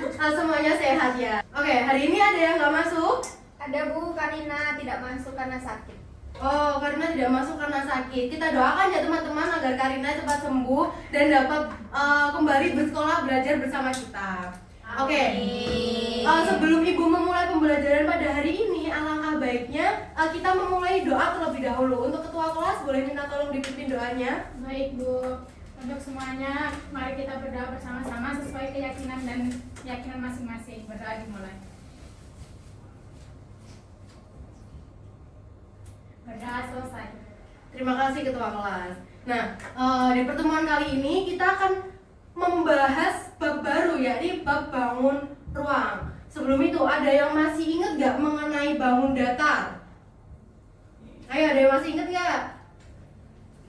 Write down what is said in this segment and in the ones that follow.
semuanya sehat ya. Oke, hari ini ada yang nggak masuk? Ada Bu, Karina tidak masuk karena sakit. Oh, Karina tidak masuk karena sakit. Kita doakan ya teman-teman agar Karina cepat sembuh dan dapat kembali bersekolah belajar bersama kita. Oke. Sebelum Ibu memulai pembelajaran pada hari ini, alangkah baiknya kita memulai doa terlebih dahulu. Untuk ketua kelas boleh minta tolong dipimpin doanya. Baik Bu, untuk semuanya mari kita berdoa bersama-sama sesuai keyakinan dan keyakinan masing-masing. Berdoa dimulai. Berdoa selesai. Terima kasih ketua kelas. Nah, di pertemuan kali ini kita akan membahas bab baru, yakni bab bangun ruang. Sebelum itu, ada yang masih ingat gak mengenai bangun datar? Ayo, ada yang masih ingat gak?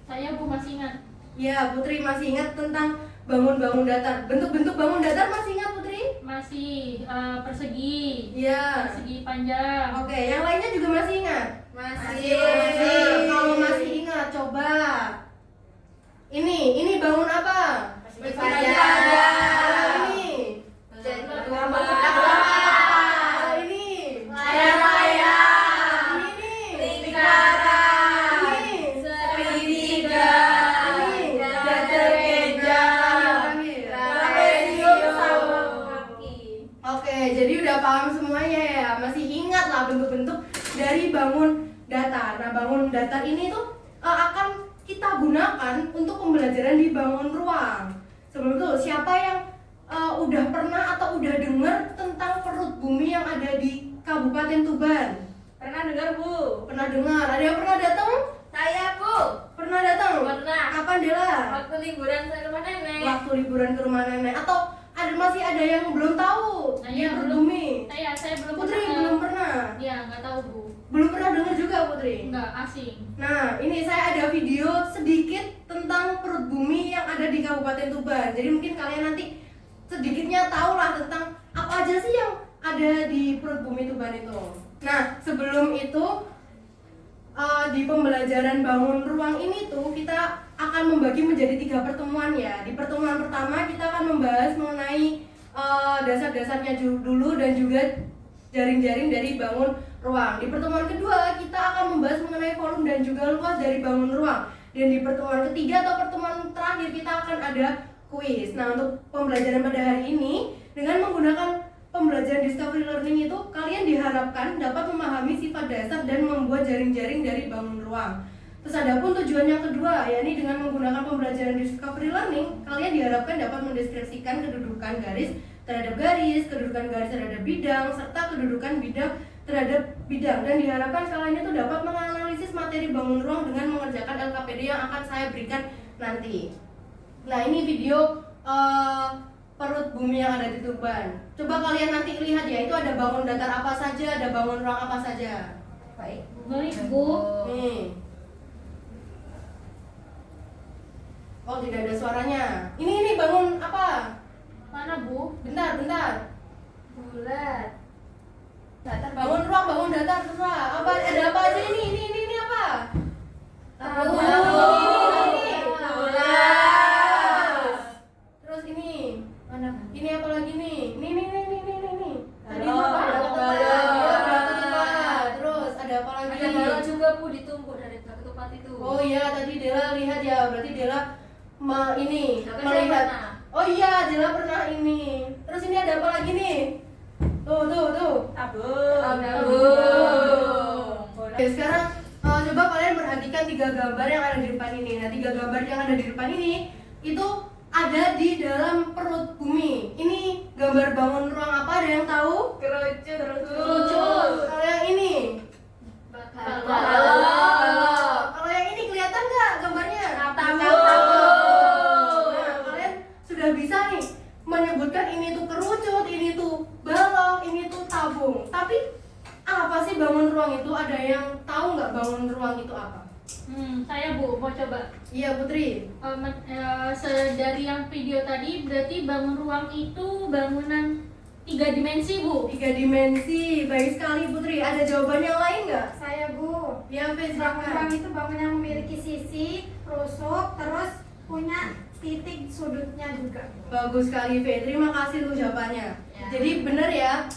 Saya Bu masih ingat. Ya, Putri masih ingat tentang bangun datar. Bentuk-bentuk bangun datar masih ingat Putri? Masih persegi. Iya. Persegi panjang. Oke, yang lainnya juga masih ingat? Masih. Kalau masih ingat, coba. Ini bangun apa? Persegi panjang. panjang. Ini. Kalau Ini. layang-layang. Ini. Lingkaran. Ini. Segitiga. Ini. Datar genjang. Trapesium sama kaki. Oke, jadi udah paham semuanya ya. Masih ingat lah bentuk-bentuk dari bangun datar. Nah, bangun datar ini tuh akan kita gunakan untuk pembelajaran di bangun ruang. Sebelum itu, siapa yang udah pernah atau udah dengar tentang perut bumi yang ada di Kabupaten Tuban? Pernah dengar Bu? Pernah dengar? Ada yang pernah datang? Saya Bu. Pernah datang? Pernah. Kapan Dela? Waktu liburan ke rumah nenek. Waktu liburan ke rumah nenek. Atau masih ada yang belum tahu Nah, di iya, perut belum. bumi? Saya belum Putri pernah. belum pernah. Iya, nggak tahu Bu. Belum pernah dengar juga Putri. Enggak, asing. Nah, ini saya ada video sedikit tentang perut bumi yang ada di Kabupaten Tuban. Jadi mungkin kalian nanti sedikitnya tahulah tentang apa aja sih yang ada di perut bumi Tuban itu. Nah, sebelum itu di pembelajaran bangun ruang ini tuh kita akan membagi menjadi 3 pertemuan ya. Di pertemuan pertama kita akan membahas mengenai dasar-dasarnya dulu dan juga jaring-jaring dari bangun ruang. Di pertemuan kedua kita akan membahas mengenai volume dan juga luas dari bangun ruang. Dan di pertemuan ketiga atau pertemuan terakhir kita akan ada kuis. Nah, untuk pembelajaran pada hari ini dengan menggunakan pembelajaran discovery learning itu kalian diharapkan dapat memahami sifat dasar dan membuat jaring-jaring dari bangun ruang. Terus ada pun tujuan yang kedua, yakni dengan menggunakan pembelajaran discovery learning kalian diharapkan dapat mendeskripsikan kedudukan garis terhadap garis, kedudukan garis terhadap bidang, serta kedudukan bidang terhadap bidang, dan diharapkan kalian itu dapat menganalisis materi bangun ruang dengan mengerjakan LKPD yang akan saya berikan nanti. Nah, ini video perut bumi yang ada di Tuban. Coba kalian nanti lihat ya, itu ada bangun datar apa saja, ada bangun ruang apa saja. Baik. Baik Bu. Nih. Oh, tidak ada suaranya. Ini bangun apa? Mana Bu? Bentar. Bulat. Datar Bangun ruang, bangun datar, terserah. Apa ada apa aja ini apa? Tabung. Ini. Bulat. Terus ini. Mana? Ini apa lagi nih? Ini. Tadi Balon, apa? Ada balon. ketupat. Terus ada apa lagi? Ada balon juga Bu ditumpuk dari ketupat itu. Oh iya, tadi Dela lihat ya. Berarti Dela Tapi saya melihat. pernah. Oh iya, Dela pernah ini. Terus ini ada apa lagi nih? Tuh. Tabung. Oke, sekarang coba kalian perhatikan 3 gambar yang ada di depan ini. Nah, 3 gambar yang ada di depan ini itu ada di dalam perut bumi. Ini gambar bangun ruang apa? Ada yang tahu? Kerucut. Kalau yang ini? Balon. Kalau yang ini kelihatan nggak gambarnya? Tabung. Nah, kalian sudah bisa nih menyebutkan ini tuh kerucut, ini tuh balok, ini tuh tabung. Tapi apa sih bangun ruang itu? Ada yang tahu nggak bangun ruang itu apa? Saya Bu mau coba. Iya Putri. Dari yang video tadi berarti bangun ruang itu bangunan 3 dimensi Bu. 3 dimensi, baik sekali Putri. Ada jawaban yang lain nggak? Saya Bu. Ya, Fez, Bangun silakan. itu bangun yang memiliki sisi, rusuk, terus punya titik sudutnya juga. Bagus sekali, Fe. Terima kasih untuk jawabannya. Jadi benar ya,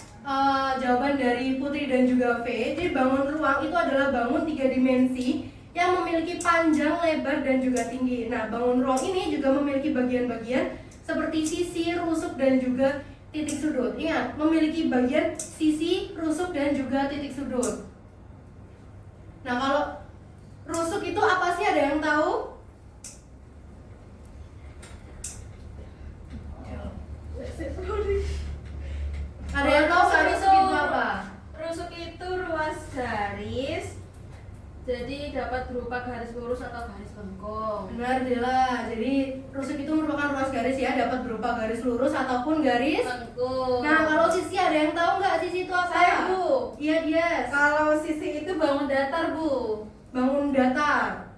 jawaban dari Putri dan juga V. Jadi bangun ruang itu adalah bangun 3 dimensi yang memiliki panjang, lebar, dan juga tinggi. Nah, bangun ruang ini juga memiliki bagian-bagian seperti sisi, rusuk, dan juga titik sudut. Ingat, memiliki bagian sisi, rusuk, dan juga titik sudut. Nah, kalau rusuk itu apa sih? Ada yang tahu? Ada yang tahu nggak rusuk itu apa? Rusuk itu ruas garis. Jadi dapat berupa garis lurus atau garis bengkong. Benar, Dela. Jadi rusuk itu merupakan ruas garis ya, dapat berupa garis lurus ataupun garis Bengkong. Nah, kalau sisi ada yang tahu nggak sisi itu apa? Saya, Bu. Iya, dia. Kalau sisi itu bangun datar, Bu. Bangun datar.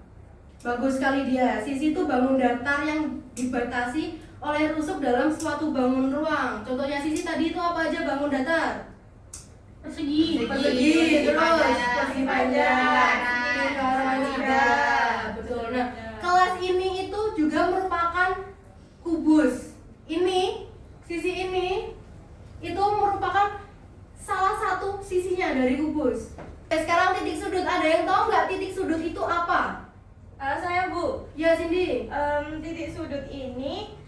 Bagus sekali dia. Sisi itu bangun datar yang dibatasi oleh rusuk dalam suatu bangun ruang. Contohnya sisi tadi itu apa aja bangun datar? Persegi. Persegi, terus persegi panjang, lingkaran juga. Betul. Nah, kelas ini itu juga merupakan kubus. Ini, sisi ini itu merupakan salah satu sisinya dari kubus. Sekarang titik sudut, ada yang tahu nggak titik sudut itu apa? Saya, Bu. Ya, Cindy. Titik sudut ini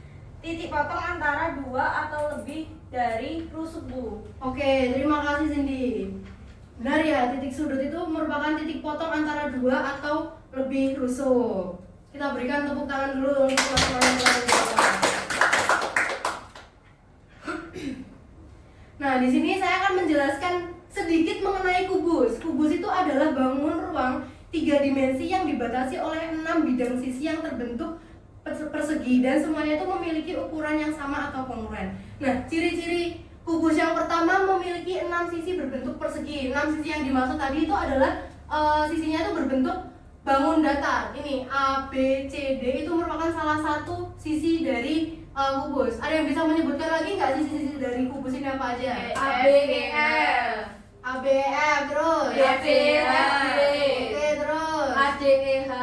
titik potong antara 2 atau lebih dari rusuk, Bu. Oke, terima kasih Cindy. Benar ya, titik sudut itu merupakan titik potong antara 2 atau lebih rusuk. Kita berikan tepuk tangan dulu untuk teman-teman yang telah menjawab. Nah, di sini saya akan menjelaskan sedikit mengenai kubus. Kubus itu adalah bangun ruang 3 dimensi yang dibatasi oleh 6 bidang sisi yang terbentuk persegi dan semuanya itu memiliki ukuran yang sama atau kongruent. Nah, ciri-ciri kubus yang pertama memiliki 6 sisi berbentuk persegi. 6 sisi yang dimaksud tadi itu adalah sisinya itu berbentuk bangun datar. Ini A, B, C, D itu merupakan salah satu sisi dari kubus. Ada yang bisa menyebutkan lagi nggak sisi-sisi dari kubus ini apa aja? A, B, E, F. A, B, E, F, terus D, F, G, H. Oke, terus A, D, E, H.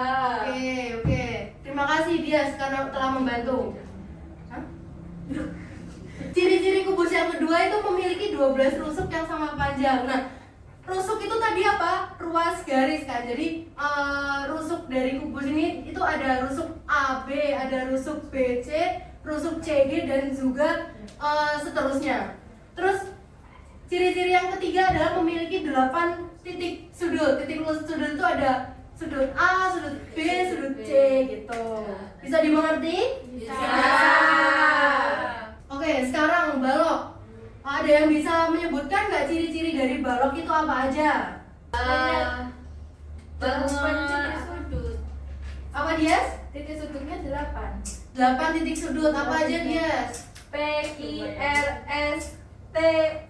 Oke. Terima kasih Dias karena telah membantu. Hah? Ciri-ciri kubus yang kedua itu memiliki 12 rusuk yang sama panjang. Nah, rusuk itu tadi apa? Ruas garis kan. Jadi rusuk dari kubus ini itu ada rusuk AB, ada rusuk BC, rusuk CG dan juga seterusnya. Terus ciri-ciri yang ketiga adalah memiliki 8 titik sudut. Titik sudut itu ada sudut A, sudut B, sudut C gitu. Bisa dimengerti? Bisa. Oke, sekarang balok. Ada yang bisa menyebutkan nggak ciri-ciri dari balok itu apa aja? Bangun titik sudut. Apa Dias? Titik sudutnya 8. 8 titik sudut apa aja Dias? P, I, R, S, T,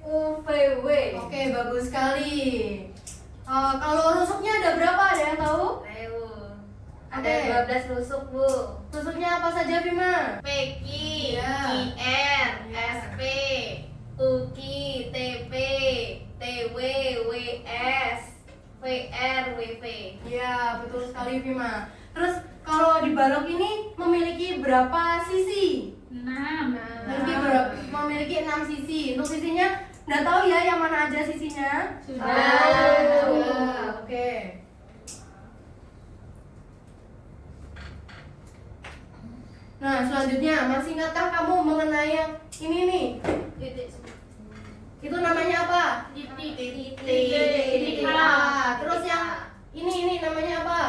U, V, W. Oke, bagus sekali. Kalau rusuknya ada berapa? Ada yang tahu? Ayo. Ada Oke. 12 rusuk, Bu. Rusuknya apa saja Bima? PQ, Iya. IR, Iya. SP, UKI, TP, TW, WS, VR, WV. Iya, betul sekali Bima. Terus kalau di balok ini memiliki berapa sisi? 6. Memiliki 6 sisi. Untuk sisinya nggak tahu ya yang mana aja sisinya? Sudah. Oke. Nah, selanjutnya masih ingatkah kamu mengenai yang ini nih? Titik Itu namanya apa? Titik. Titik A. Terus yang ini namanya apa?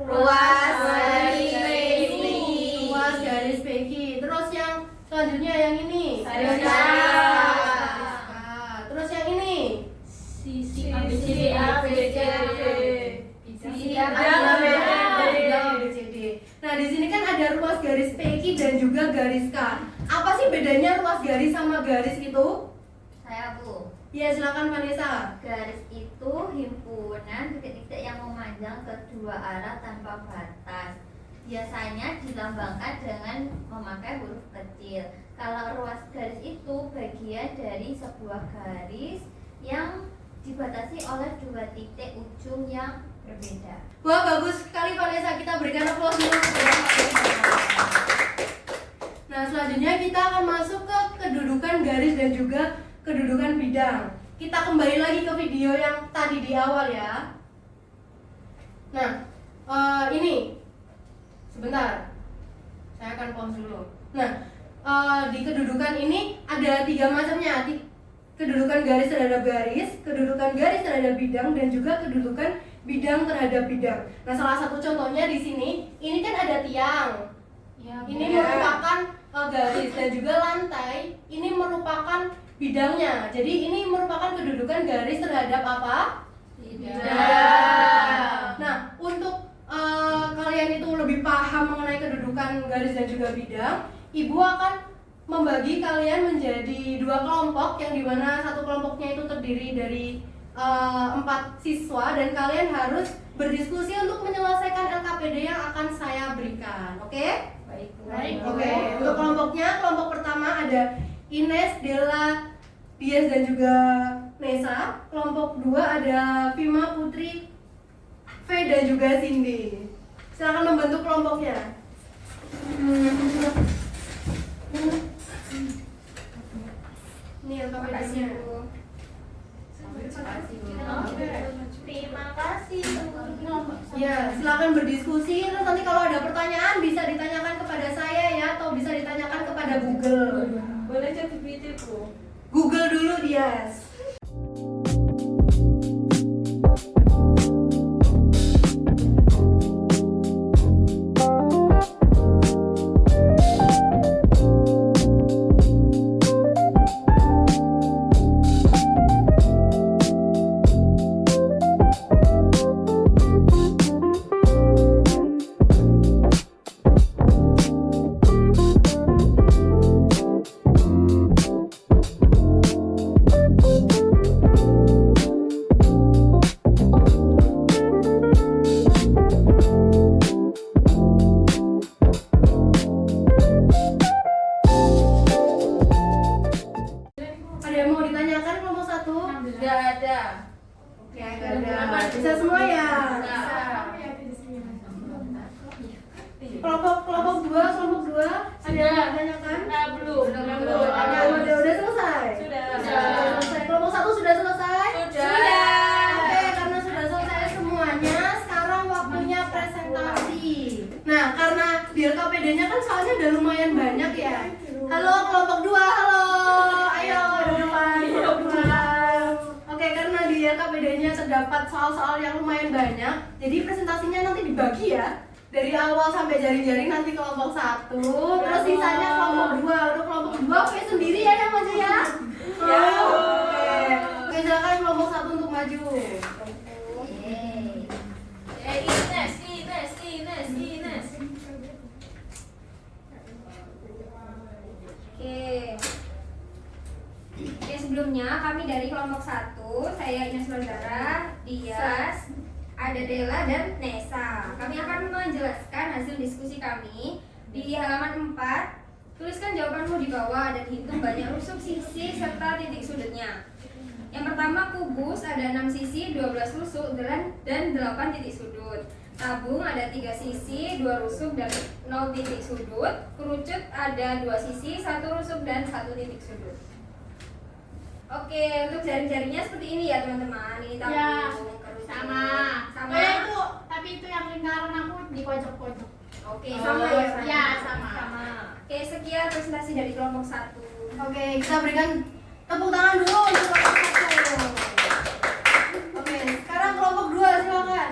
Ruas garis garis PQ. Ruas garis PQ. Terus yang selanjutnya yang ini? Garis K. K. Terus yang ini? Sisi Sisi A, B, C, D. Sisi A, A, B, C, D. Nah, di sini kan ada ruas garis PQ dan juga garis K. Apa sih bedanya ruas garis sama garis itu? Saya, Bu. Ya, silakan Vanessa. Garis itu himpunan titik-titik yang memanjang kedua arah tanpa batas. Biasanya dilambangkan dengan memakai huruf kecil. Kalau ruas garis itu bagian dari sebuah garis yang dibatasi oleh 2 titik ujung yang berbeda. Wah, bagus sekali Vanessa. Kita berikan aplaus dulu kepada Vanessa. Nah, selanjutnya kita akan masuk ke kedudukan garis dan juga kedudukan bidang. Kita kembali lagi ke video yang tadi di awal ya. Nah, ini sebentar, saya akan pause dulu. Nah, di kedudukan ini ada 3 macamnya. Kedudukan garis terhadap garis, kedudukan garis terhadap bidang, dan juga kedudukan bidang terhadap bidang. Nah, salah satu contohnya di sini, ini kan ada tiang. Ya, Ini merupakan garis, dan juga lantai. Ini merupakan bidangnya. Jadi ini merupakan kedudukan garis terhadap apa? Bidang. Nah, untuk kalian itu lebih paham mengenai kedudukan garis dan juga bidang, Ibu akan membagi kalian menjadi 2 kelompok, yang dimana satu kelompoknya itu terdiri dari 4 siswa, dan kalian harus berdiskusi untuk menyelesaikan LKPD yang akan saya berikan. Oke? Baik. Oke. Untuk kelompoknya, kelompok pertama ada Ines, Della, Dias, dan juga Nesa. Kelompok 2 ada Vima, Putri, V, dan juga Cindy. Silakan membentuk kelompoknya. Ini LKPD-nya. Terima kasih. Ya, silakan berdiskusi. Terus nanti kalau ada pertanyaan bisa ditanyakan kepada saya ya, atau bisa ditanyakan kepada Google. Boleh jadi PT Bu. Google dulu, Dias. Ada yang mau ditanyakan kelompok 1? Tidak ada. Oke, nggak ada. Bisa semua ya? Bisa. Kelompok 2 ada yang mau ditanyakan? Belum. Udah selesai? Sudah. Selesai. Kelompok 1 sudah selesai? Sudah. Oke, karena sudah selesai semuanya, sekarang waktunya presentasi. Nah, karena di LKPD-nya kan soalnya udah lumayan banyak ya. Halo kelompok 2, halo. Ayo ke depan kelompok 2. Oke, karena di LKPD-nya terdapat soal-soal yang lumayan banyak, jadi presentasinya nanti dibagi ya. Dari awal sampai jari-jari nanti kelompok 1, terus sisanya kelompok 2. Untuk kelompok 2 V sendiri ya yang maju ya. Ya. Oke, silakan kelompok 1 untuk maju. Ines. Oke, sebelumnya kami dari kelompok 1, saya Ines Londara, Dias, ada Della dan Nesa. Kami akan menjelaskan hasil diskusi kami di halaman 4. Tuliskan jawabanmu di bawah dan hitung banyak rusuk sisi serta titik sudutnya. Yang pertama, kubus ada 6 sisi, 12 rusuk dan 8 titik sudut. Tabung ada 3 sisi, 2 rusuk dan 0 titik sudut. Kerucut ada 2 sisi, 1 rusuk dan 1 titik sudut. Oke, untuk jaring-jaringnya seperti ini ya teman-teman. Ini tabung, Ya, kerucut. sama. Sama. Itu, tapi itu yang lingkaran aku di pojok-pojok. Oke, sama ya. Ya, sama. Oke, sekian presentasi dari kelompok 1. Oke, kita berikan tepuk tangan dulu untuk kelompok 1. Oke, sekarang kelompok 2 silakan.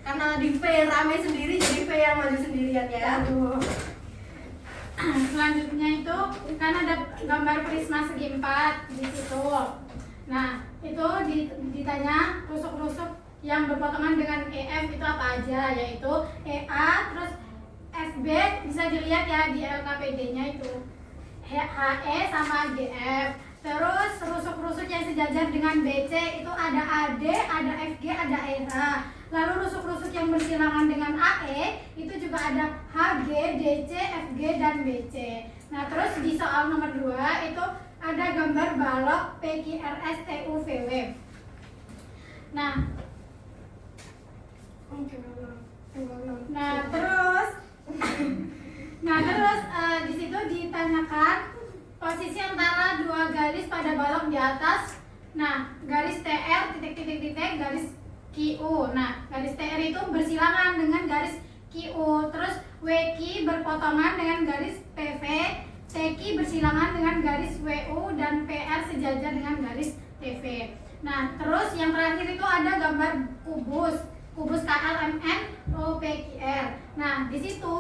Karena di V rame sendiri, jadi V yang maju sendirian ya. Selanjutnya itu kan ada gambar prisma segi 4 di situ. Nah, itu ditanya rusuk-rusuk yang berpotongan dengan EF itu apa aja, yaitu EA, terus FB bisa dilihat ya di LKPD-nya itu. HE sama GF. Terus rusuk-rusuk yang sejajar dengan BC itu ada AD, ada FG, ada EH. Lalu rusuk-rusuk yang bersilangan dengan AE itu juga ada HG, DC, FG, dan BC. Nah, terus di soal nomor 2 itu ada gambar balok PQRS TUVW. Nah, terus di situ ditanyakan posisi antara dua garis pada balok di atas. Nah, garis TR titik-titik-titik garis QU. Nah, garis TR itu bersilangan dengan garis QU. Terus WQ berpotongan dengan garis PV, TQ bersilangan dengan garis WU, dan PR sejajar dengan garis TV. Nah, terus yang terakhir itu ada gambar kubus KLMN OPQR. Nah, di situ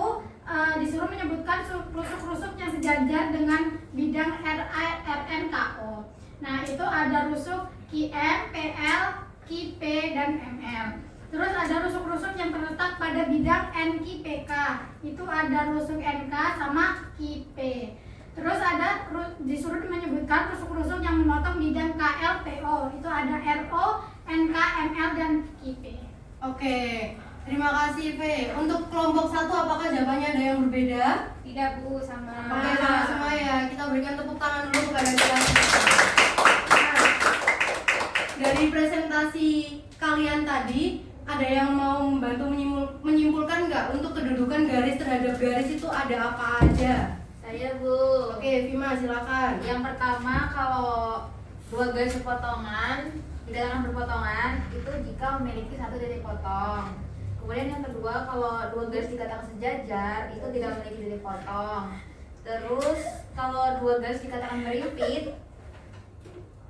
disuruh menyebutkan rusuk-rusuk yang sejajar dengan bidang RNKO. Nah, itu ada rusuk QM, PL, QP, dan ML. Terus ada rusuk-rusuk yang terletak pada bidang NQPK. Itu ada rusuk NK sama QP. Terus ada disuruh menyebutkan rusuk-rusuk yang memotong bidang KLPO. Itu ada RO, NK, ML, dan QP. Oke, terima kasih V. Untuk kelompok 1 apakah jawabannya ada yang berbeda? Tidak Bu, sama. Oke, sama-sama ya. Kita berikan tepuk tangan dulu kepada kelas. Nah, dari presentasi kalian tadi, ada yang mau membantu menyimpulkan nggak untuk kedudukan garis terhadap garis itu ada apa aja? Saya Bu. Oke, Vima silakan. Yang pertama, kalau dua garis berpotongan dikatakan berpotongan itu jika memiliki satu titik potong. Kemudian yang kedua, kalau dua garis dikatakan sejajar itu tidak memiliki titik potong. Terus kalau dua garis dikatakan berimpit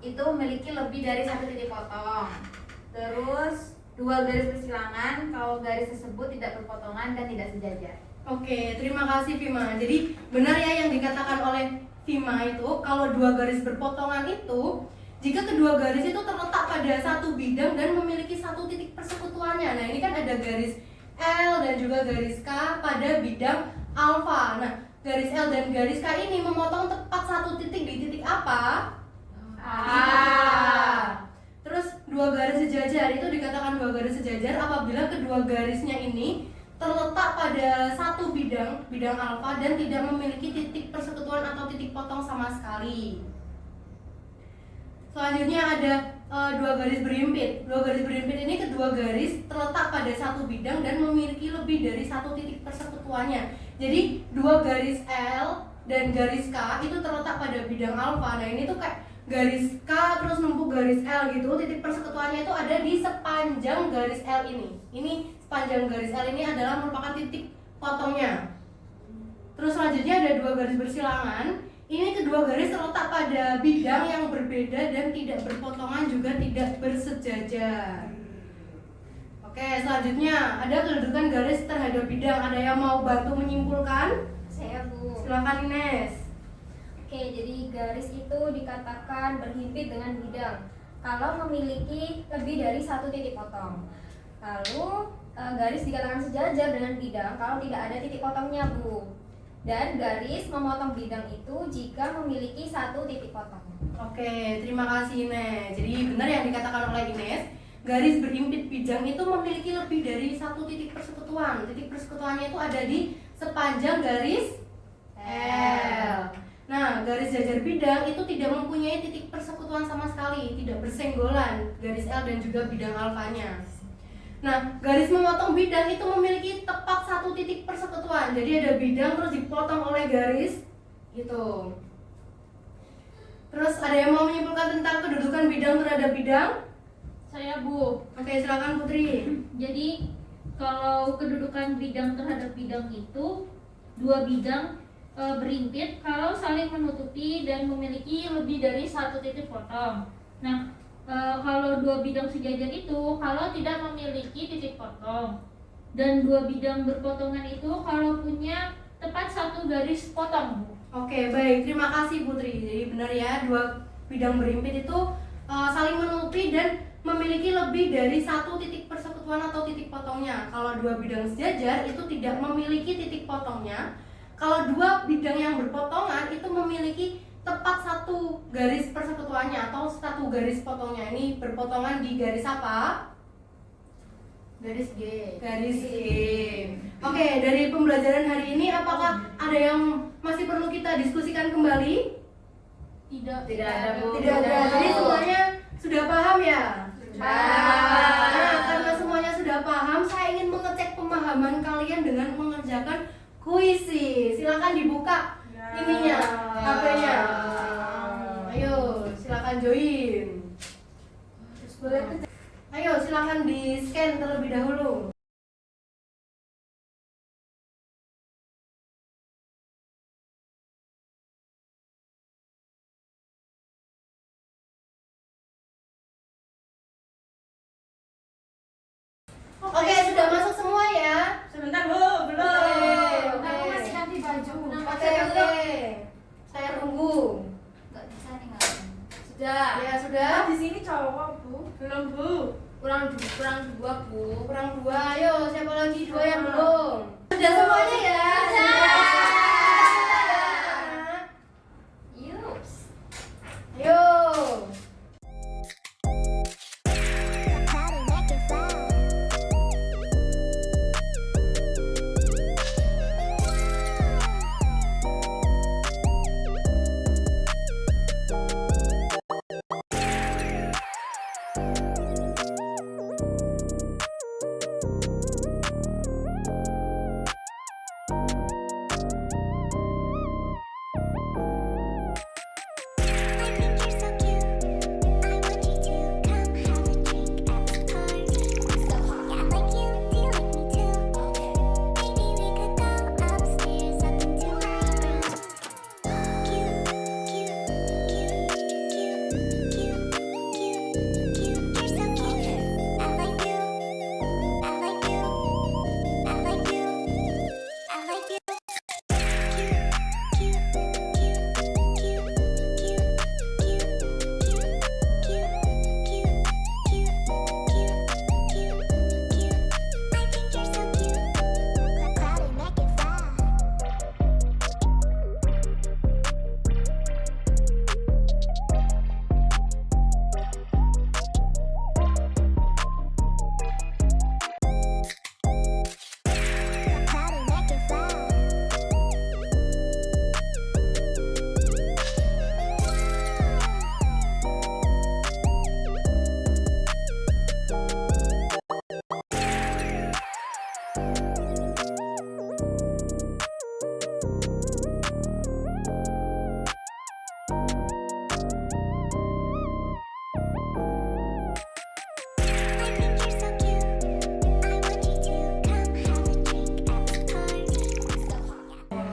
itu memiliki lebih dari satu titik potong. Terus dua garis bersilangan kalau garis tersebut tidak berpotongan dan tidak sejajar. Oke, terima kasih Vima. Jadi benar ya yang dikatakan oleh Vima itu, kalau dua garis berpotongan itu, jika kedua garis itu terletak pada satu bidang dan memiliki satu titik persekutuannya. Nah, ini kan ada garis L dan juga garis K pada bidang alfa. Nah, garis L dan garis K ini memotong tepat satu titik di titik apa? A. Terus dua garis sejajar itu dikatakan dua garis sejajar apabila kedua garisnya ini terletak pada satu bidang alfa dan tidak memiliki titik persekutuan atau titik potong sama sekali. Selanjutnya ada dua garis berimpit. Dua garis berimpit ini kedua garis terletak pada satu bidang dan memiliki lebih dari satu titik persekutuannya. Jadi dua garis L dan garis K itu terletak pada bidang alfa. Nah, ini tuh kayak garis K terus numpuk garis L gitu. Titik persekutuannya itu ada di sepanjang garis L ini. Ini sepanjang garis L ini adalah merupakan titik potongnya. Terus selanjutnya ada dua garis bersilangan. Ini kedua garis terletak pada bidang yang berbeda dan tidak berpotongan juga tidak bersejajar. Oke, selanjutnya ada kedudukan garis terhadap bidang. Ada yang mau bantu menyimpulkan? Saya Bu. Silakan Ines. Oke, jadi garis itu dikatakan berhimpit dengan bidang kalau memiliki lebih dari satu titik potong. Lalu garis dikatakan sejajar dengan bidang kalau tidak ada titik potongnya Bu. Dan garis memotong bidang itu jika memiliki satu titik potong. Oke, terima kasih Ines. Jadi benar yang dikatakan oleh Ines, garis berhimpit bidang itu memiliki lebih dari satu titik persekutuan. Titik persekutuannya itu ada di sepanjang garis L. Nah, garis jajar bidang itu tidak mempunyai titik persekutuan sama sekali, tidak bersenggolan garis L dan juga bidang alfanya. Nah, garis memotong bidang itu memiliki tepat satu titik persekutuan. Jadi ada bidang terus dipotong oleh garis gitu. Terus ada yang mau menyimpulkan tentang kedudukan bidang terhadap bidang? Saya Bu. Oke, silakan Putri. Jadi kalau kedudukan bidang terhadap bidang itu dua bidang berimpit kalau saling menutupi dan memiliki lebih dari satu titik potong. Nah, kalau dua bidang sejajar itu kalau tidak memiliki titik potong, dan dua bidang berpotongan itu kalau punya tepat satu garis potong. Oke, baik. Terima kasih Putri. Jadi benar ya, dua bidang berimpit itu saling menutupi dan memiliki lebih dari satu titik persekutuan atau titik potongnya. Kalau dua bidang sejajar itu tidak memiliki titik potongnya. Kalau dua bidang yang berpotongan itu memiliki tepat satu garis persekutuannya atau satu garis potongnya. Ini berpotongan di garis apa? Garis G. Garis G. Oke, dari pembelajaran hari ini apakah ada yang masih perlu kita diskusikan kembali? Tidak ada Bu. Tidak ada. Jadi semuanya sudah paham ya? Nah, karena semuanya sudah paham, saya ingin mengecek pemahaman kalian dengan mengerjakan kuisi. Silakan dibuka ininya, HP-nya. Ayo, silakan join. Ayo, silakan di scan terlebih dahulu. Oke, sudah masuk semua ya? Sebentar Bu, belum. Oke. Aku masih ganti baju. Oke. Saya tunggu. Nggak bisa nih nggak. Sudah. Ya, sudah. Di sini cowok Bu. Belum Bu. Kurang dua, Bu. Kurang 2. Ayo, siapa lagi 2 yang belum? Sudah semuanya ya? Sudah. Yups. Ayo.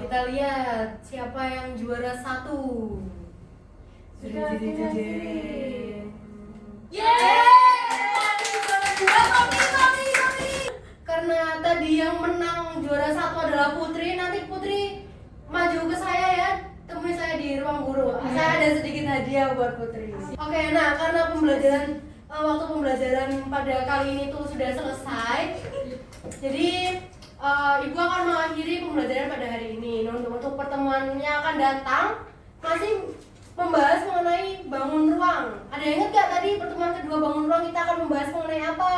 Kita lihat siapa yang juara 1. Karena tadi yang menang juara 1 adalah Putri, nanti Putri maju ke saya ya, temui saya di ruang guru. Saya ada sedikit hadiah buat Putri. Oke, nah karena waktu pembelajaran pada kali ini tuh sudah selesai, jadi Ibu akan mengakhiri pembelajaran pada hari ini. Nah, untuk pertemuan yang akan datang masih membahas mengenai bangun ruang. Ada yang ingat gak tadi pertemuan kedua bangun ruang kita akan membahas mengenai apa?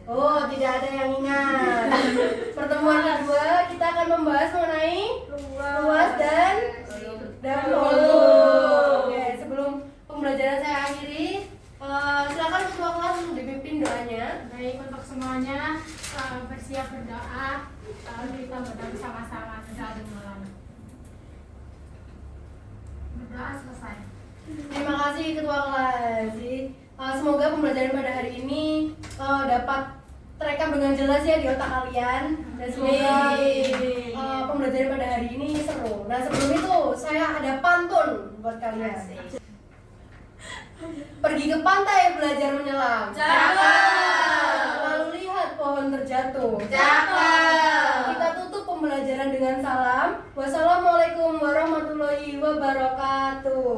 Oh, tidak ada yang ingat. Pertemuan kedua kita akan membahas mengenai luas dan volume. Oke, sebelum pembelajaran saya akhiri, silakan ketua kelas untuk dipimpin doanya. Baik, untuk semuanya bersiap berdoa. Lalu kita berdoa bersama-sama sejauh malam. Berdoa selesai. Terima kasih ketua kelas. Semoga pembelajaran pada hari ini dapat terekam dengan jelas ya di otak kalian, dan semoga pembelajaran pada hari ini seru. Nah, sebelum itu saya ada pantun buat kalian. Pergi ke pantai belajar menyelam. Cakep. Lalu lihat pohon terjatuh. Cakep. Kita tutup pembelajaran dengan salam. Wassalamualaikum warahmatullahi wabarakatuh.